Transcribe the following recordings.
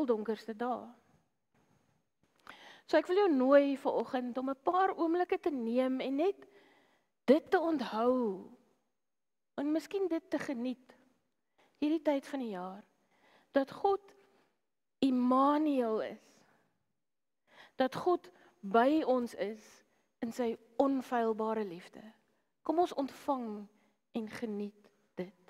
donkerste dae. So ek wil jou nooi vanoggend om 'n paar oomblikke te neem en net dit te onthou. En miskien dit te geniet, hierdie tyd van die jaar, dat God Immanuel is. Dat God by ons is in sy onfeilbare liefde. Kom ons ontvang en geniet dit.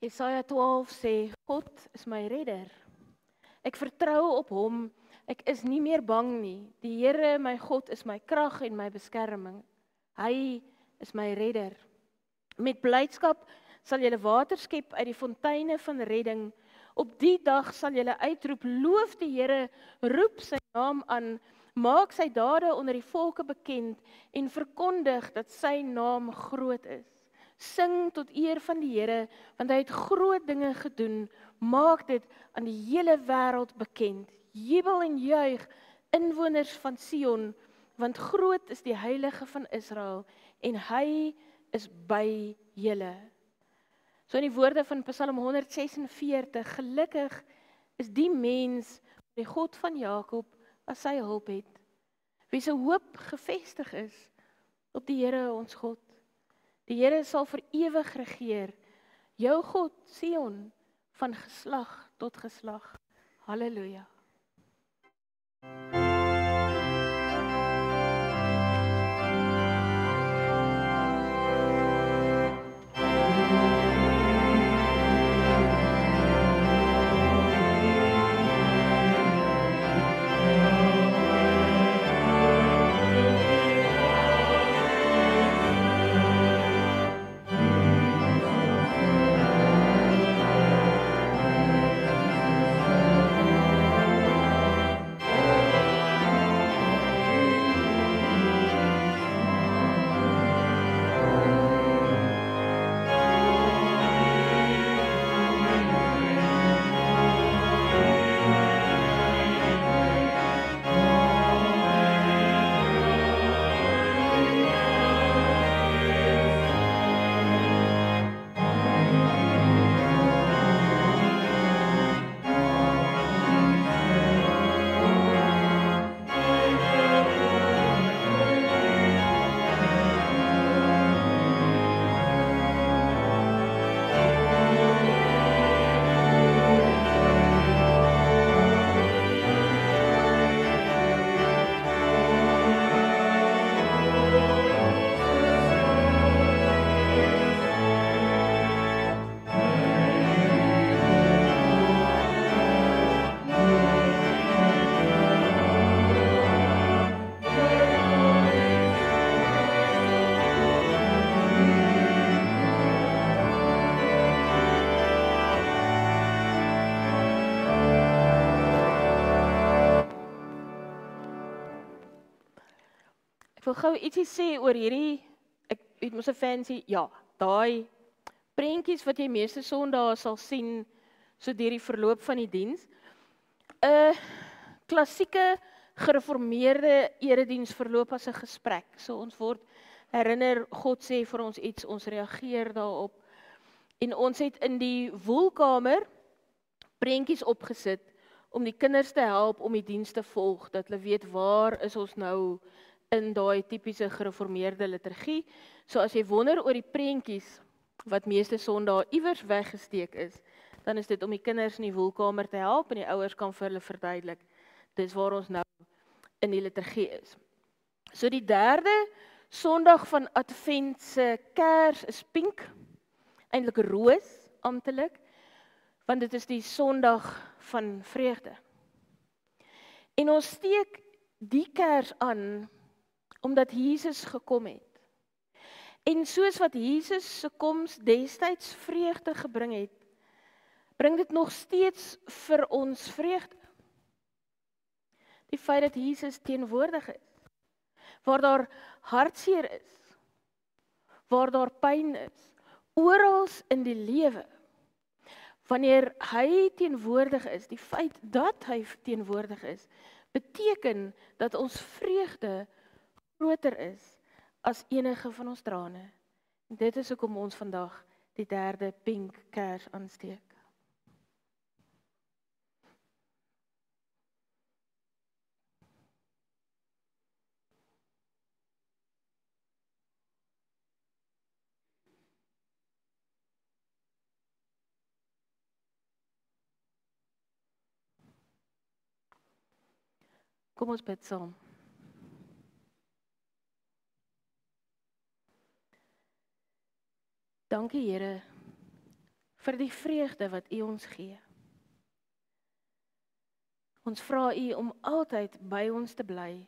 Jesaja 12 sê, God is my redder. Ek vertrou op hom, ek is nie meer bang nie. Die Here my God is my krag en my beskerming. Hy is my redder. Met blydskap sal julle water skep uit die fonteine van redding. Op die dag sal julle uitroep, loof die Here, roep sy naam aan, maak sy dade onder die volke bekend en verkondig dat sy naam groot is. Sing tot eer van die Here, want hy het groot dinge gedoen. Maak dit aan die hele wêreld bekend. Jubel en juig, inwoners van Sion, want groot is die Heilige van Israel en hy is by julle. So in die woorde van Psalm 146, gelukkig is die mens die God van Jakob as sy hulp het, wie se hoop gevestig is op die Here ons God. Die Here sal vir ewig regeer, jou God, Sion, van geslag tot geslag. Halleluja. Ek wil gou ietsie sê oor hierdie, ek het mos 'n fancy, ja, daai prentjies wat jy meeste Sondae sal sien so deur die verloop van die diens. 'n Klassieke gereformeerde erediens verloop as 'n gesprek. So ons word herinner, God sê vir ons iets, ons reageer daarop. En ons het in die woelkamer prentjies opgesit om die kinders te help om die diens te volg, dat hulle weet waar is ons nou in daai tipiese gereformeerde liturgie. So as jy wonder oor die prentjies wat meeste Sondae iewers weggesteek is, dan is dit om die kinders in die woelkamer te help en die ouers kan vir hulle verduidelik. Dis waar ons nou in die liturgie is. So die derde Sondag van Advent se kers is pink, eintlik roos amptelik, want dit is die Sondag van vreugde. En ons steek die kers aan omdat Jesus gekom het. En soos wat Jesus se koms destyds vreugde gebring het, bring dit nog steeds vir ons vreugde. Die feit dat Jesus teenwoordig is, waar daar hartseer is, waar daar pyn is, oral in die lewe. Wanneer hy teenwoordig is, die feit dat hy teenwoordig is, beteken dat ons vreugde groter is as enige van ons trane. En dit is hoekom ons vandag die derde pink kers aansteek. Kom ons bid saam. Dankie Here vir die vreugde wat U ons gee. Ons vra U om altyd by ons te bly,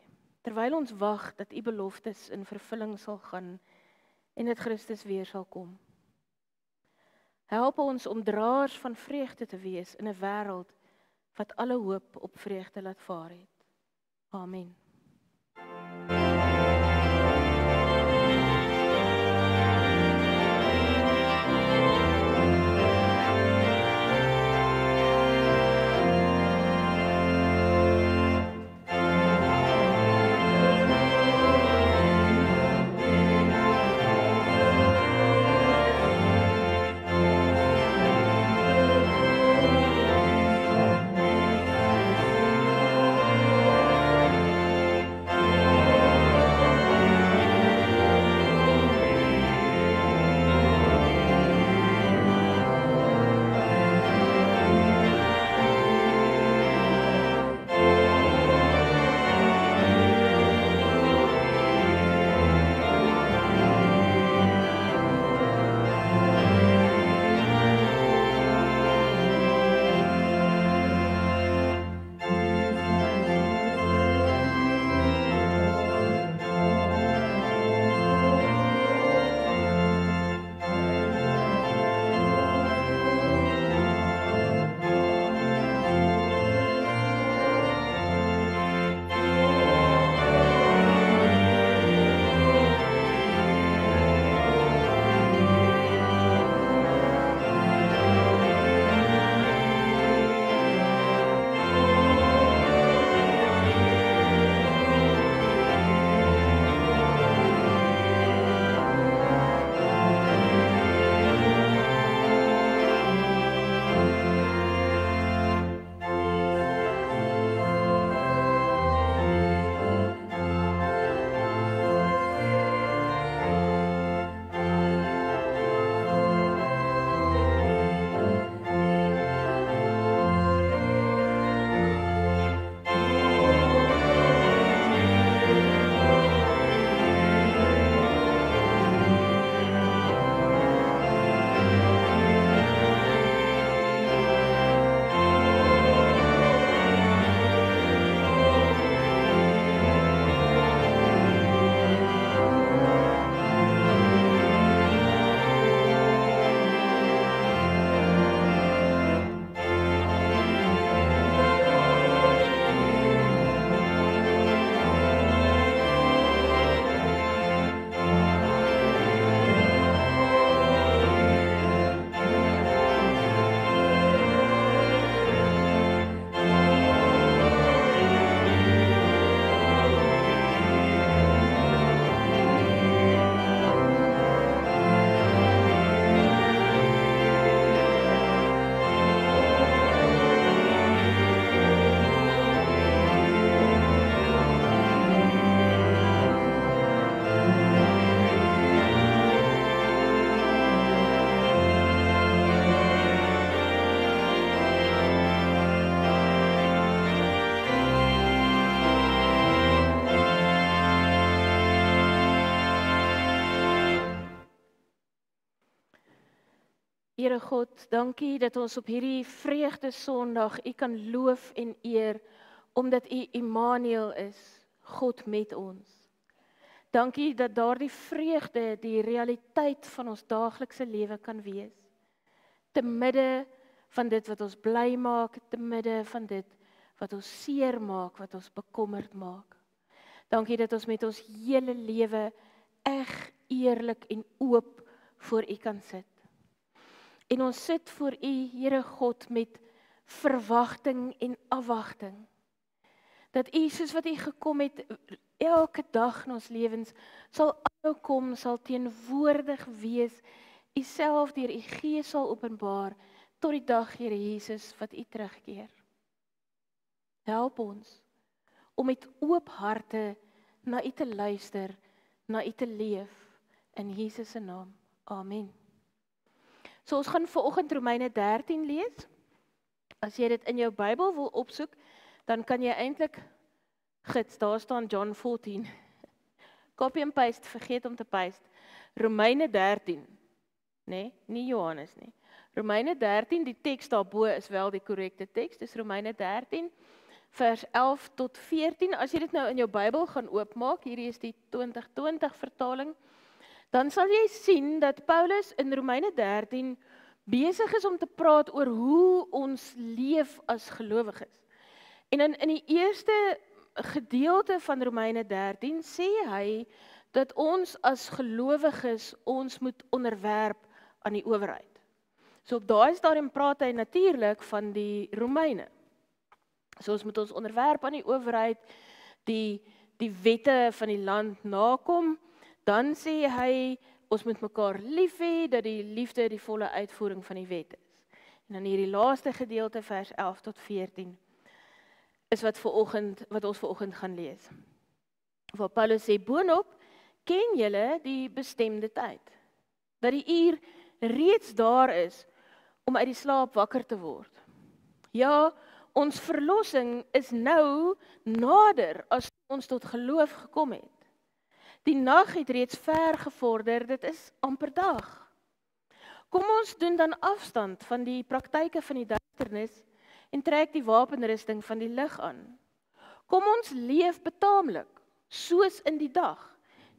terwyl ons wag dat U beloftes in vervulling sal gaan en dat Christus weer sal kom. Help ons om draers van vreugde te wees in 'n wêreld wat alle hoop op vreugde laat vaar het. Amen. Here God, dankie dat ons op hierdie vreugde Sondag U kan loof en eer, omdat U Immanuel is, God met ons. Dankie dat daardie vreugde die realiteit van ons daaglikse lewe kan wees. Te midde van dit wat ons bly maak, te midde van dit wat ons seer maak, wat ons bekommerd maak. Dankie dat ons met ons hele lewe eg, eerlik en oop voor U kan sit. En ons sit voor U, Here God, met verwagting en afwagting. Dat U, soos wat U gekom het, elke dag in ons lewens, sal aanhou kom, sal teenwoordig wees, U self deur U Gees sal openbaar, tot die dag, Here Jesus, wat U terugkeer. Help ons om met oop harte na U te luister, na U te leef, in Jesus se naam. Amen. So ons gaan vanoggend Romeine 13 lees. As jy dit in jou Bybel wil opsoek, dan kan jy eintlik gids, daar staan John 14. Copy and paste, vergeet om te paste. Romeine 13. Nee, nie Johannes nie. Romeine 13, die teks daarbo is wel die korrekte teks. Dis Romeine 13 vers 11 tot 14. As jy dit nou in jou Bybel gaan oopmaak, hierdie is die 2020 vertaling, dan sal jy sien dat Paulus in Romeine 13 besig is om te praat oor hoe ons leef as gelowiges. En in die eerste gedeelte van Romeine 13 sê hy dat ons as gelowiges ons moet onderwerp aan die owerheid. So op daai stadium praat hy natuurlik van die Romeine. So ons moet ons onderwerp aan die owerheid, die wette van die land nakom. Dan sê hy, ons moet mekaar lief hê, dat die liefde die volle uitvoering van die wet is. En dan hierdie laaste gedeelte, vers 11 tot 14, is wat ons vanoggend gaan lees. Waar Paulus sê, boonop, ken julle die bestemde tyd, dat die uur reeds daar is, om uit die slaap wakker te word. Ja, ons verlossing is nou nader, as ons tot geloof gekom het. Die nag het reeds ver gevorder, dit is amper dag. Kom ons doen dan afstand van die praktyke van die duisternis en trek die wapenrusting van die lig aan. Kom ons leef betaamlik, soos in die dag.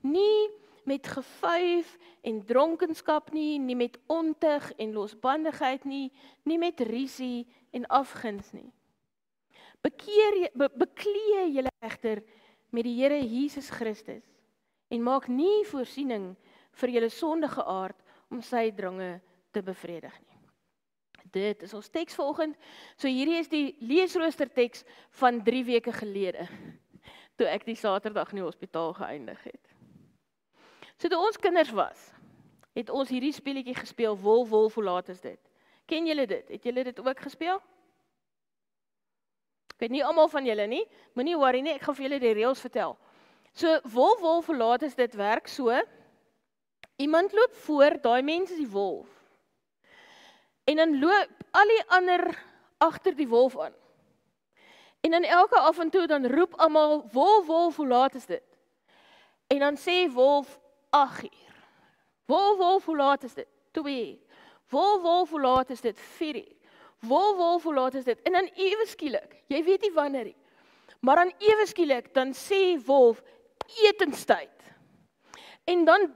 Nie met gevuif en dronkenskap nie met ontug en losbandigheid nie met risie en afguns nie. Beklee julle egter met die Here Jesus Christus en maak nie voorsiening vir julle sondige aard om sy drange te bevredig nie. Dit is ons teks vanoggend. So hierdie is die leesrooster teks van 3 weke gelede, toe ek die Saterdag in die hospitaal geëindig het. So toe ons kinders was, het ons hierdie speletjie gespeel, Wolf, hoe laat is dit? Ken julle dit? Het julle dit ook gespeel? Ek weet nie almal van julle nie, moenie worry nie, ek gaan vir julle die reëls vertel. So, wolf, hoe laat is dit werk so? Iemand loop voor, daai mens is die wolf. En dan loop al die ander agter die wolf aan. En dan elke af en toe dan roep almal, wolf, hoe laat is dit? En dan sê wolf, 8 uur. Wolf, hoe laat is dit? 2 uur. Wolf, hoe laat is dit? 4 uur. Wolf, hoe laat is dit? En dan ewe skielik, jy weet nie wanneer nie, maar dan ewe skielik, dan sê wolf, etenstyd. En dan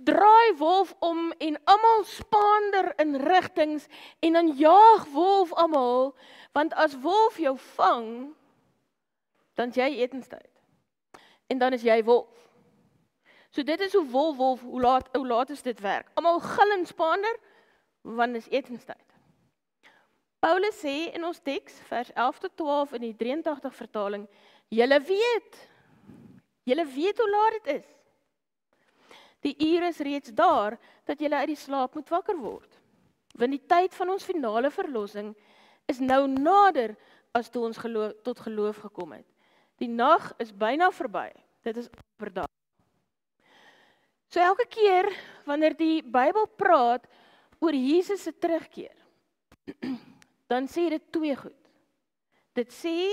draai wolf om en almal spaander in rigtings en dan jaag wolf almal, want as wolf jou vang, dan is jy etenstyd. En dan is jy wolf. So dit is hoe wolf, hoe laat is dit werk? Almal gil en spaander, want is etenstyd. Paulus sê in ons teks, vers 11 tot 12 in die 83 vertaling, julle weet hoe laat dit is. Die uur is reeds daar, dat julle uit die slaap moet wakker word. Want die tyd van ons finale verlossing is nou nader, as toe ons tot geloof gekom het. Die nag is byna verby, dit is amper dag. So elke keer, wanneer die Bybel praat oor Jesus se terugkeer, dan sê dit 2 goed. Dit sê,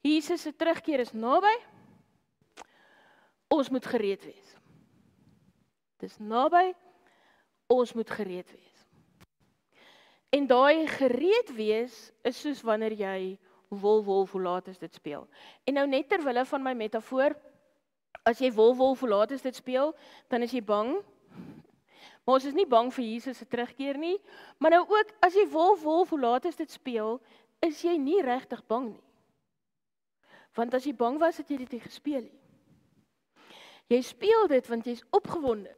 Jesus se terugkeer is naby, ons moet gereed wees. Dis naby, ons moet gereed wees. En daai gereed wees is soos wanneer jy wolf, hoe laat is dit speel. En nou net ter wille van my metafoor, as jy wolf, hoe laat is dit speel, dan is jy bang. Maar ons is nie bang vir Jesus se terugkeer nie, maar nou ook, as jy wolf, hoe laat is dit speel, is jy nie regtig bang nie. Want as jy bang was, het jy dit nie gespeel nie. Jy speel dit, want jy is opgewonde,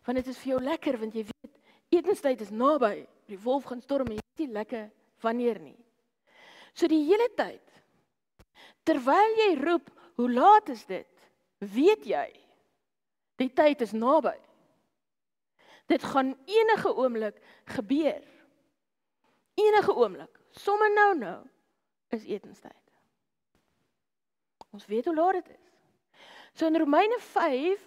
want dit is vir jou lekker, want jy weet, etenstyd is naby, die wolf gaan storm, en jy weet nie lekker wanneer nie. So die hele tyd, terwyl jy roep, hoe laat is dit, weet jy, die tyd is naby. Dit gaan enige oomblik gebeur. Enige oomblik, sommer nou, is etenstyd. Ons weet hoe laat dit is. So in Romeine 5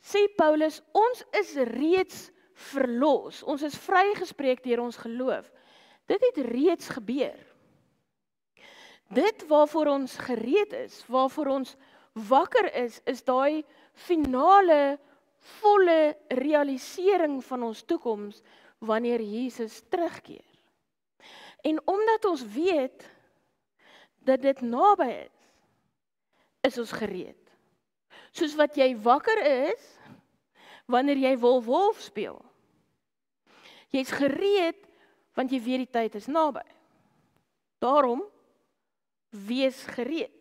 sê Paulus, ons is reeds verlos. Ons is vrygespreek deur ons geloof. Dit het reeds gebeur. Dit waarvoor ons gereed is, waarvoor ons wakker is daai finale, volle realisering van ons toekoms wanneer Jesus terugkeer. En omdat ons weet dat dit naby is ons gereed. Soos wat jy wakker is wanneer jy wolf speel. Jy's gereed want jy weet die tyd is naby. Daarom wees gereed.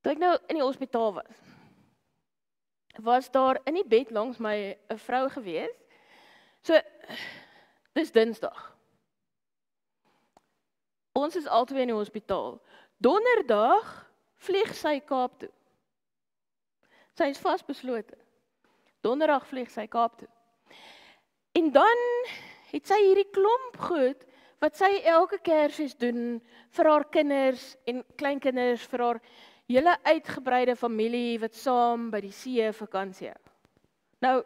Toe ek nou in die hospitaal was daar in die bed langs my 'n vrou gewees. So, dis Dinsdag. Ons is albei in die hospitaal. Donderdag vlieg sy Kaap toe. Sy is vasbeslote. Donderdag vlieg sy Kaap toe. En dan het sy hierdie klomp goed wat sy elke Kersfees doen vir haar kinders en kleinkinders, vir haar hele uitgebreide familie wat saam by die see vakansie hou. Nou,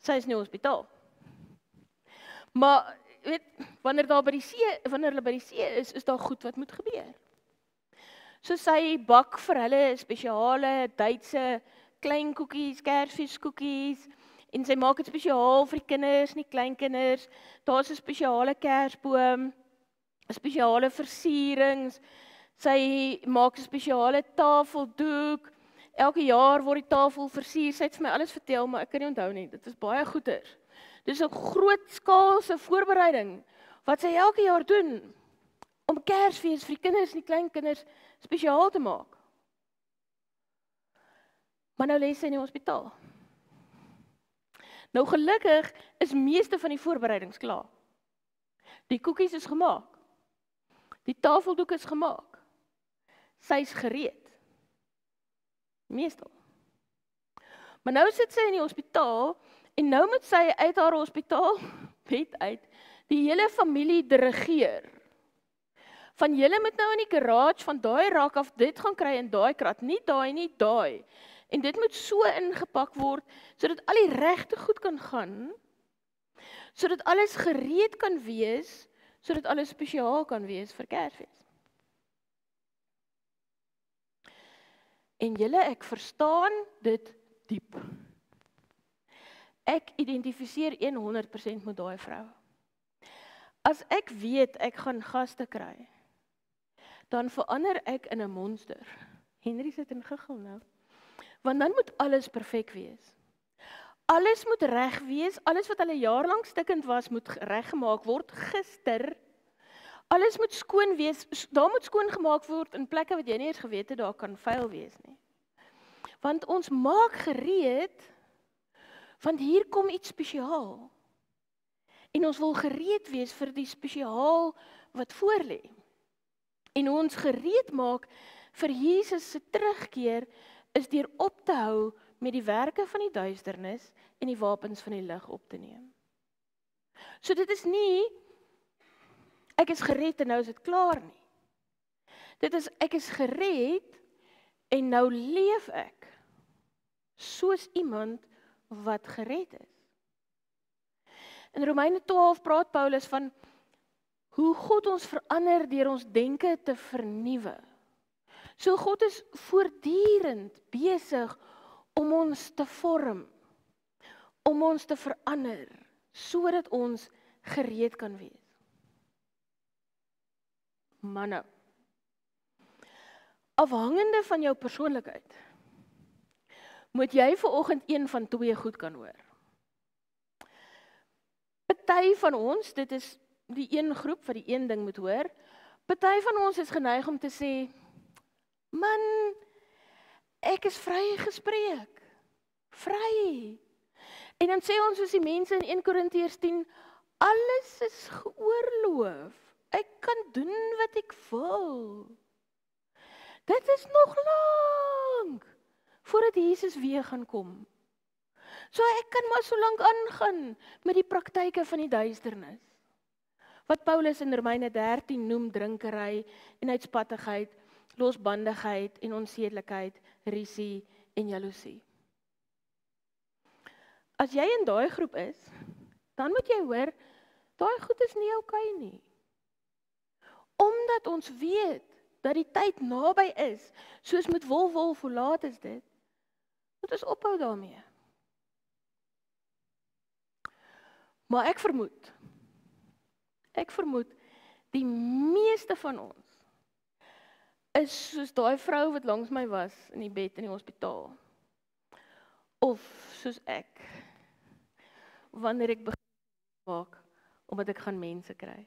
sy is in die hospitaal. Maar weet, wanneer hulle by die see is daar goed wat moet gebeur. So sy bak vir hulle spesiale Duitse klein koekies, Kersfeeskoekies, en sy maak dit spesiaal vir die kinders en die kleinkinders. Daar's 'n spesiale Kersboom, 'n spesiale versierings. Sy maak 'n spesiale tafeldoek. Elke jaar word die tafel versier. Sy het vir my alles vertel, maar ek kan nie onthou nie. Dit is baie goeie. Dis 'n groot skaalse voorbereiding wat sy elke jaar doen om Kersfees vir die kinders en die kleinkinders spesiaal te maak. Maar nou lê sy in die hospitaal. Nou gelukkig is meeste van die voorbereidings klaar. Die koekies is gemaak. Die tafeldoek is gemaak. Sy's gereed. Meestal. Maar nou sit sy in die hospitaal en nou moet sy uit haar hospitaalbed uit die hele familie dirigeer. Van julle moet nou in die garage van daai rak af dit gaan kry in daai krat, nie daai. En dit moet so ingepak word sodat al die regte goed kan gaan, sodat alles gereed kan wees, sodat alles spesiaal kan wees vir Kersfees. En julle, ek verstaan dit diep. Ek identifiseer 100% met daai vrou. As ek weet ek gaan gaste kry, dan verander ek in 'n monster. Henry sit en giggel nou. Want dan moet alles perfek wees. Alles moet reg wees, alles wat hulle jaar lank stikkend was, moet reggemaak word gister. Alles moet skoon wees, daar moet skoon gemaak word in plekke wat jy nie eens geweet het daar kan vuil wees nie. Want ons maak gereed, want hier kom iets spesiaal. En ons wil gereed wees vir die spesiaal wat voorlê. En ons gereed maak vir Jesus se terugkeer is deur op te hou met die werke van die duisternis en die wapens van die lig op te neem. So dit is nie, ek is gered en nou is dit klaar nie. Dit is, ek is gered en nou leef ek soos iemand wat gered is. In Romeine 12 praat Paulus van hoe God ons verander deur ons denke te vernuwe. So God is voortdurend besig om ons te vorm, om ons te verander, sodat ons gereed kan wees. Maar nou, afhangende van jou persoonlikheid, moet jy vanoggend een van twee goed kan hoor. Party van ons, dit is die een groep wat die een ding moet hoor, party van ons is geneig om te sê, man, ek is vry gespreek, vry. En dan sê ons soos die mense in 1 Korintiërs 10, alles is geoorloof, ek kan doen wat ek wil. Dit is nog lank, voordat Jesus weer gaan kom. So ek kan maar so lank aangaan met die praktyke van die duisternis. Wat Paulus in Romeine 13 noem drinkery en uitspattigheid, losbandigheid en onsedelikheid, risie en jaloesie. As jy in daai groep is, dan moet jy hoor, daai goed is nie oukei nie. Omdat ons weet dat die tyd naby is, soos met wolf, hoe laat is dit? Moet ons ophou daarmee. Maar ek vermoed, die meeste van ons is soos daai vrou wat langs my was in die bed in die hospitaal. Of soos ek, wanneer ek begin maak, omdat ek gaan mense kry.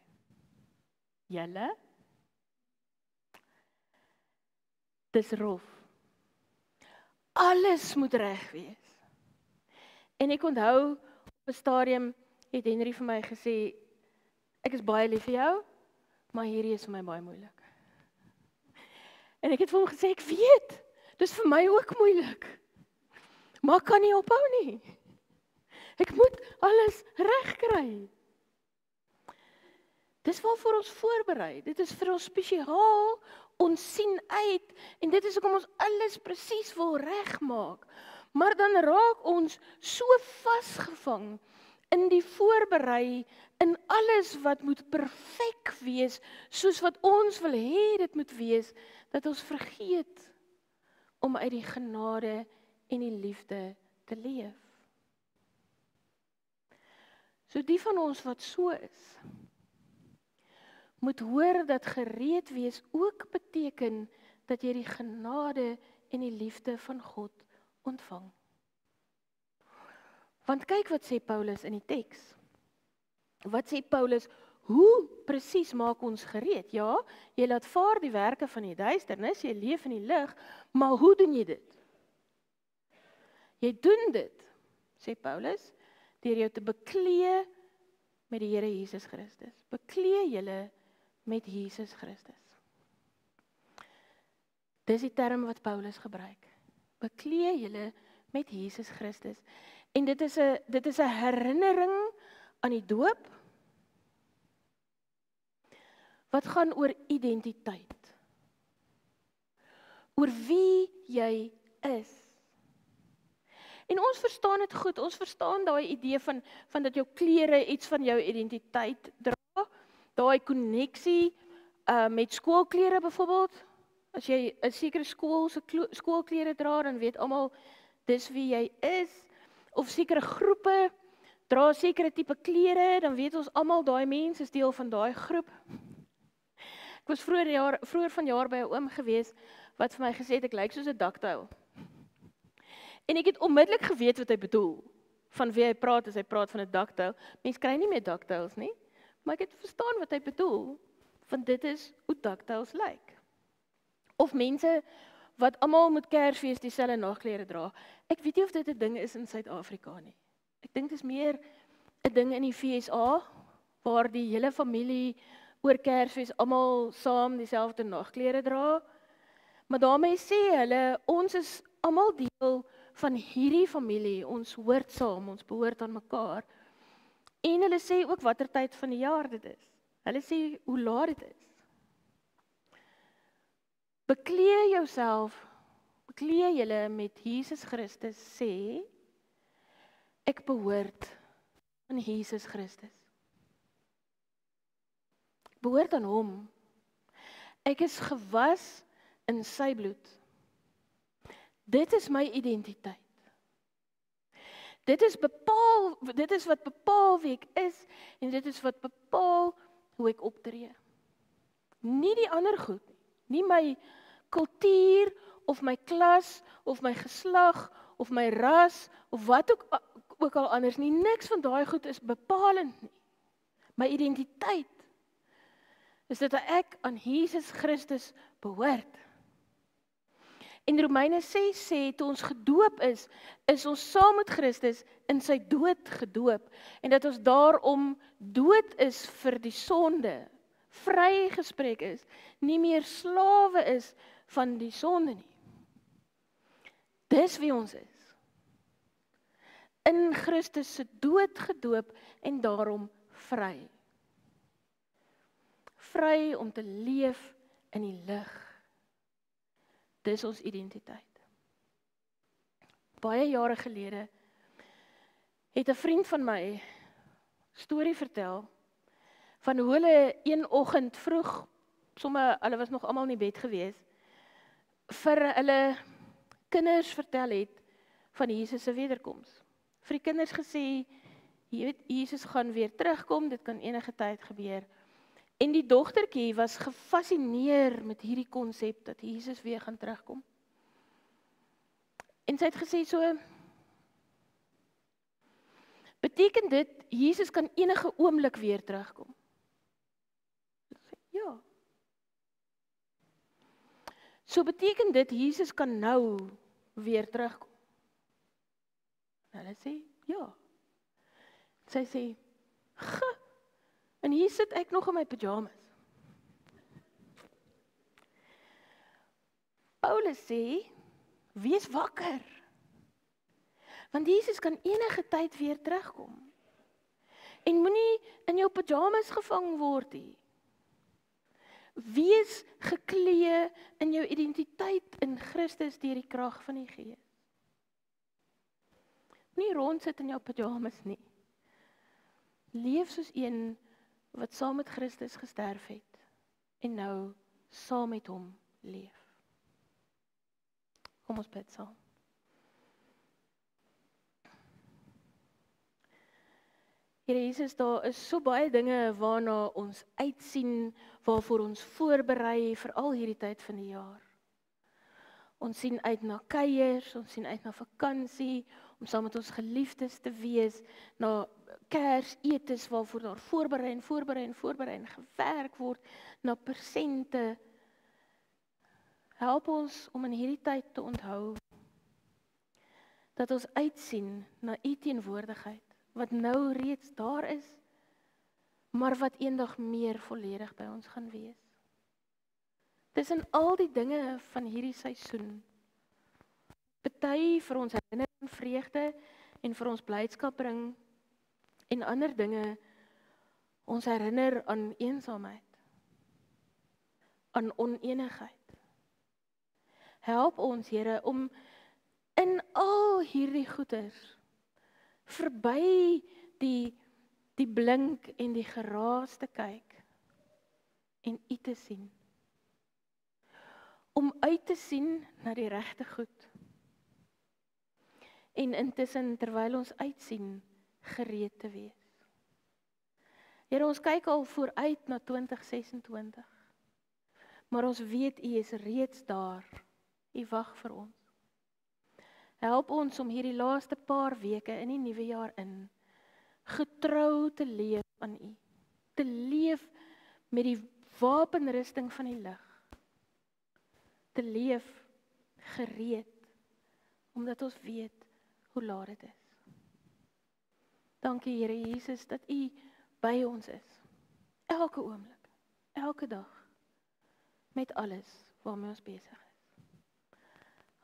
Julle? Dis rof. Alles moet reg wees. En ek onthou, op 'n stadium het Henry vir my gesê, ek is baie lief vir jou, maar hierdie is vir my baie moeilik. En ek het vir hom gesê, ek weet, dis vir my ook moeilik. Maar ek kan nie ophou nie. Ek moet alles reg kry. Dis waarvoor ons voorberei. Dit is vir ons spesiaal, ons sien uit, en dit is hoekom ons alles presies wil regmaak. Maar dan raak ons so vasgevang in die voorberei, in alles wat moet perfek wees, soos wat ons wil hê dit moet wees, dat ons vergeet om uit die genade en die liefde te leef. So die van ons wat so is, moet hoor dat gereed wees ook beteken dat jy die genade en die liefde van God ontvang. Want kyk wat sê Paulus in die teks. Wat sê Paulus? Hoe presies maak ons gereed? Ja, jy laat vaar die werke van die duisternis, jy leef in die lig, maar hoe doen jy dit? Jy doen dit, sê Paulus, deur jou te beklee met die Here Jesus Christus. Beklee julle met Jesus Christus. Dis die term wat Paulus gebruik. Beklee julle met Jesus Christus. En dit is 'n herinnering aan die doop, wat gaan oor identiteit. Oor wie jy is. En ons verstaan dit goed, ons verstaan daai idee van dat jou klere iets van jou identiteit dra, daai koneksie met skoolklere byvoorbeeld. As jy 'n sekere skool se skoolklere dra, dan weet almal dis wie jy is, of sekere groepe dra sekere tipe klere, dan weet ons almal daai mense is deel van daai groep. Ek was vroeër vanjaar by 'n oom gewees wat vir my gesê het ek lyk soos 'n ducktail. En ek het onmiddellik geweet wat hy bedoel, van wie hy praat as hy praat van 'n ducktail. Mense kry nie meer ducktails nie, maar ek het verstaan wat hy bedoel, want dit is hoe ducktails lyk. Of mense wat almal met Kersfees dieselfde nagklere dra. Ek weet nie of dit 'n ding is in Suid-Afrika nie. Ek dink dit is meer 'n ding in die VSA, waar die hele familie oor Kersfees almal saam dieselfde nagklere dra. Maar daarmee sê hulle, ons is almal deel van hierdie familie, ons hoort saam, ons behoort aan mekaar. En hulle sê ook watter tyd van die jaar dit is. Hulle sê hoe laat dit is. Beklee jouself, beklee julle met Jesus Christus, sê, ek behoort aan Jesus Christus. Ek behoort aan hom. Ek is gewas in sy bloed. Dit is my identiteit. Dit is wat bepaal wie ek is, en dit is wat bepaal hoe ek optree. Nie die ander goed nie. Nie my kultuur, of my klas, of my geslag, of my ras, of wat ook al anders nie. Niks van daai goed is bepalend nie. My identiteit is dat ek aan Jesus Christus behoort. En Romeine 6 sê, toe ons gedoop is ons saam met Christus in sy dood gedoop. En dat ons daarom dood is vir die sonde, vrygespreek is, nie meer slawe is van die sonde nie. Dis wie ons is. In Christus se dood gedoop en daarom vry. Vry om te leef in die lig. Dis ons identiteit. Baie jare gelede het 'n vriend van my storie vertel van hoe hulle een oggend vroeg, hulle was nog almal in die bed gewees, vir hulle kinders vertel het van Jesus se wederkoms. Vir die kinders gesê, jy weet, Jesus gaan weer terugkom, dit kan enige tyd gebeur. En die dogtertjie was gefassineer met hierdie konsep dat Jesus weer gaan terugkom. En sy het gesê so, beteken dit, Jesus kan enige oomblik weer terugkom? Ja. So beteken dit, Jesus kan nou weer terugkom? Hulle sê, ja. Sy sê, en hier sit ek nog in my pyjamas. Paulus sê, wees wakker. Want Jesus kan enige tyd weer terugkom. En moenie in jou pyjamas gevang word nie. Wees geklee in jou identiteit in Christus deur die krag van die Gees. Nie rondsit in jou pyjamas nie. Leef soos een wat saam met Christus gesterf het en nou saam met hom leef. Kom ons bid saam. Here Jesus, daar is so baie dinge waarna ons uitsien, waarvoor ons voorberei vir al hierdie tyd van die jaar. Ons sien uit na kuiers, ons sien uit na vakansie, om saam met ons geliefdes te wees, na Kersetes waarvoor daar voorberei en gewerk word, na persente. Help ons om in hierdie tyd te onthou, dat ons uitsien na U teenwoordigheid, wat nou reeds daar is, maar wat eendag meer volledig by ons gaan wees. Tussen al die dinge van hierdie seisoen, party vir ons herinnering vreugde en vir ons blydskap bring, en ander dinge ons herinner aan eensaamheid, aan oneenigheid. Help ons, Here, om in al hierdie goeders verby die blink en die geraas te kyk en U te sien. Om uit te sien na die regte goed. En intussen, terwyl ons uitsien, gereed te wees. Here, ons kyk al vooruit na 2026. Maar ons weet U is reeds daar. U wag vir ons. Help ons om hierdie laaste paar weke in die nuwe jaar in getrou te leef aan U. Te leef met die wapenrusting van die lig. Te leef gereed, omdat ons weet hoe laat dit is. Dankie Here Jesus dat U by ons is. Elke oomblik, elke dag, met alles waarmee ons besig is.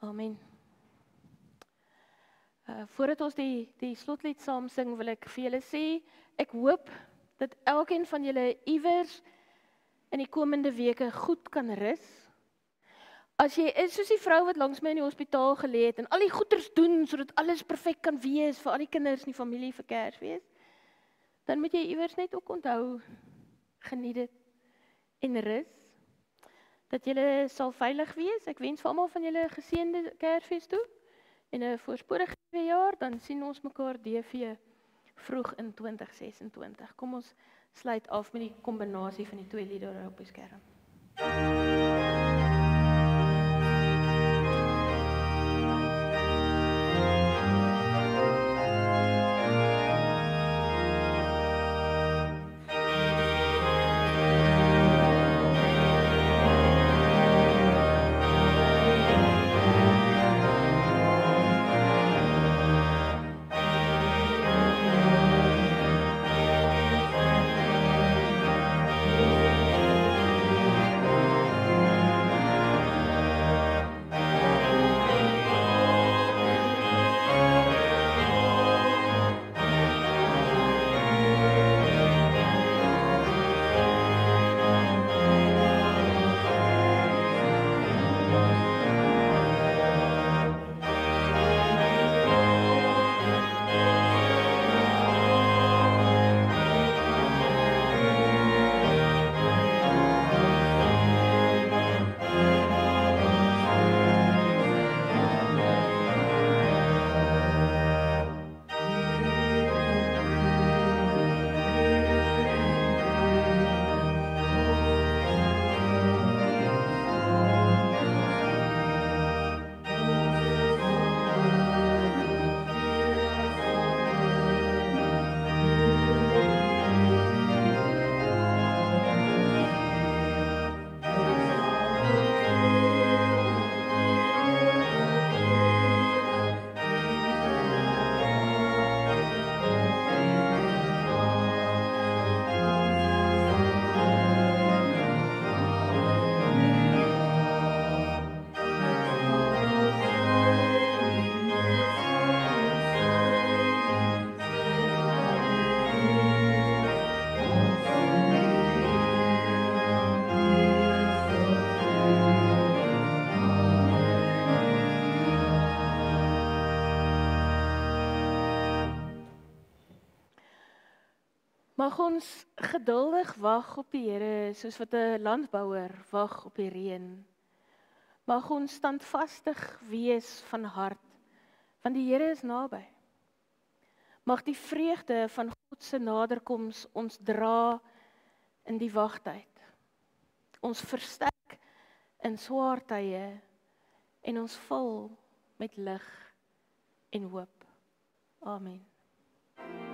Amen. Voordat ons die slotlied saam sing, wil ek vir julle sê, ek hoop dat elkeen van julle iewers in die komende weke goed kan rus. As jy is soos die vrou wat langs my in die hospitaal gelê het en al die goeders doen sodat alles perfek kan wees vir al die kinders en die familie vir Kersfees, dan moet jy iewers net ook onthou, geniet dit en rus, dat julle sal veilig wees. Ek wens vir almal van julle 'n geseënde Kersfees toe en 'n voorspoedige 2 jaar, dan sien ons mekaar DV vroeg in 2026. Kom ons sluit af met die kombinasie van die twee liedere op die skerm. Mag ons geduldig wag op die Here, soos wat 'n landbouer wag op die reën. Mag ons standvastig wees van hart, want die Here is naby. Mag die vreugde van God se naderkoms ons dra in die wagtyd. Ons versterk in swaar tye en ons vul met lig en hoop. Amen.